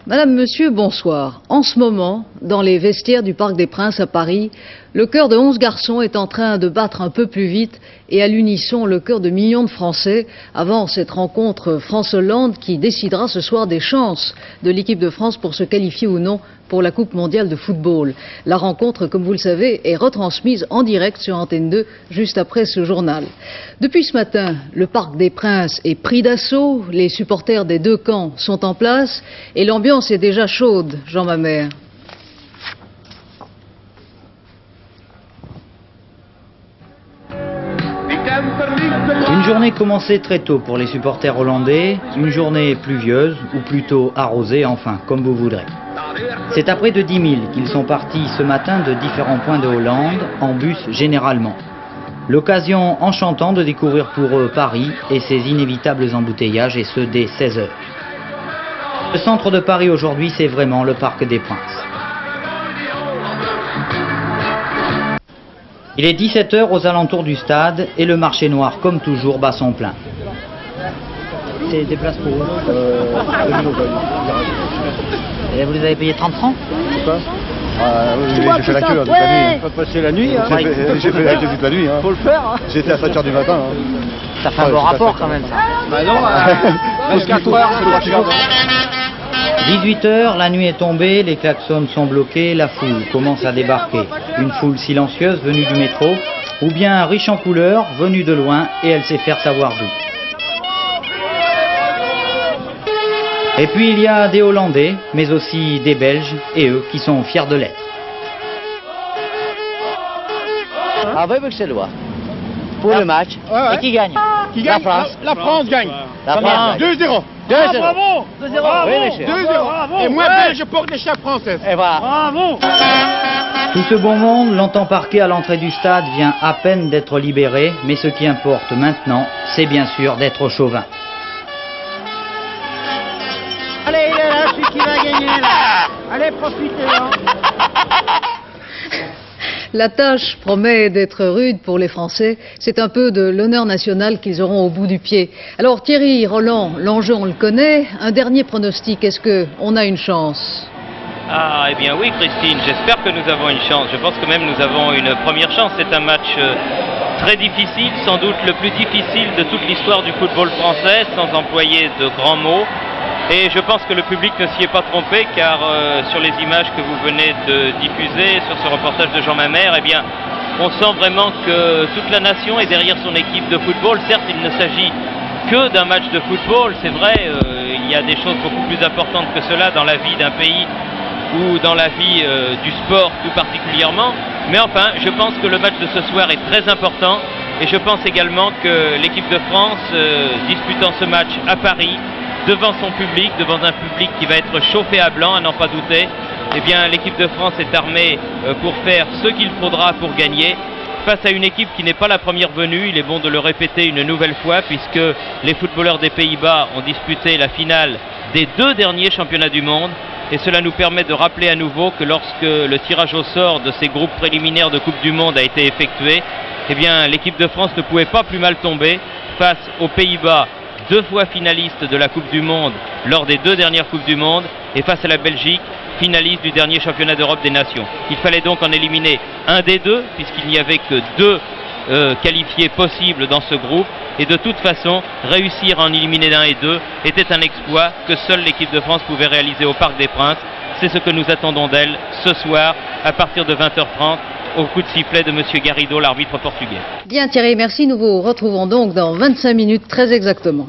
Madame, Monsieur, bonsoir. En ce moment, dans les vestiaires du Parc des Princes à Paris, le cœur de 11 garçons est en train de battre un peu plus vite et à l'unisson le cœur de millions de Français avant cette rencontre France-Hollande qui décidera ce soir des chances de l'équipe de France pour se qualifier ou non pour la Coupe mondiale de football. La rencontre, comme vous le savez, est retransmise en direct sur Antenne 2 juste après ce journal. Depuis ce matin, le Parc des Princes est pris d'assaut, les supporters des deux camps sont en place et l'ambiance est déjà chaude, Jean Mamère. Une journée commencée très tôt pour les supporters hollandais, une journée pluvieuse ou plutôt arrosée, enfin, comme vous voudrez. C'est à près de 10 000 qu'ils sont partis ce matin de différents points de Hollande, en bus généralement. L'occasion enchantante de découvrir pour eux Paris et ses inévitables embouteillages, et ce dès 16 h. Le centre de Paris aujourd'hui, c'est vraiment le Parc des Princes. Il est 17 h aux alentours du stade et le marché noir, comme toujours, bat son plein. C'est des places pour vous Et vous les avez payé 30 francs? Pourquoi oui, j'ai fait la queue toute la nuit. Faut passer la nuit. Hein. J'ai fait la queue toute la nuit. Hein. Faut le faire. Hein. J'étais à 7 h du matin. Hein. Ça fait un bon rapport quand même. Ça. Bah non, à 4 h, c'est pas cher. 18 h, la nuit est tombée, les klaxons sont bloqués, la foule commence à débarquer. Une foule silencieuse venue du métro, ou bien riche en couleurs, venue de loin, et elle sait faire savoir d'où. Et puis il y a des Hollandais, mais aussi des Belges, et eux qui sont fiers de l'être. Ah oui, Bruxellois. Pour le match. Ouais. Et qui gagne? La France. La France gagne. La France. 2-0. 2-0. Bravo. 2-0. Oui, monsieur. 2-0. Et moi, je porte les chefs françaises. Et voilà. Bravo. Tout ce bon monde, longtemps parqué à l'entrée du stade, vient à peine d'être libéré, mais ce qui importe maintenant, c'est bien sûr d'être chauvin. Allez, il est là, celui qui va gagner là. Allez, profitez. Hein. La tâche promet d'être rude pour les Français. C'est un peu de l'honneur national qu'ils auront au bout du pied. Alors Thierry Roland, l'enjeu on le connaît. Un dernier pronostic, est-ce qu'on a une chance? Ah, eh bien oui Christine, j'espère que nous avons une chance. Je pense que même nous avons une première chance. C'est un match très difficile, sans doute le plus difficile de toute l'histoire du football français, sans employer de grands mots. Et je pense que le public ne s'y est pas trompé, car sur les images que vous venez de diffuser, sur ce reportage de Jean Mamère, eh bien, on sent vraiment que toute la nation est derrière son équipe de football. Certes, il ne s'agit que d'un match de football, c'est vrai, il y a des choses beaucoup plus importantes que cela dans la vie d'un pays ou dans la vie du sport tout particulièrement. Mais enfin, je pense que le match de ce soir est très important, et je pense également que l'équipe de France, disputant ce match à Paris, devant son public, devant un public qui va être chauffé à blanc, à n'en pas douter, eh bien l'équipe de France est armée pour faire ce qu'il faudra pour gagner. Face à une équipe qui n'est pas la première venue, il est bon de le répéter une nouvelle fois, puisque les footballeurs des Pays-Bas ont disputé la finale des 2 derniers championnats du monde. Et cela nous permet de rappeler à nouveau que lorsque le tirage au sort de ces groupes préliminaires de Coupe du Monde a été effectué, eh bien l'équipe de France ne pouvait pas plus mal tomber face aux Pays-Bas, 2 fois finaliste de la Coupe du Monde lors des 2 dernières Coupes du Monde, et face à la Belgique, finaliste du dernier championnat d'Europe des Nations. Il fallait donc en éliminer un des 2, puisqu'il n'y avait que 2 qualifiés possibles dans ce groupe, et de toute façon, réussir à en éliminer un et 2 était un exploit que seule l'équipe de France pouvait réaliser au Parc des Princes. C'est ce que nous attendons d'elle ce soir, à partir de 20 h 30, au coup de sifflet de M. Garrido, l'arbitre portugais. Bien Thierry, merci. Nous vous retrouvons donc dans 25 minutes très exactement.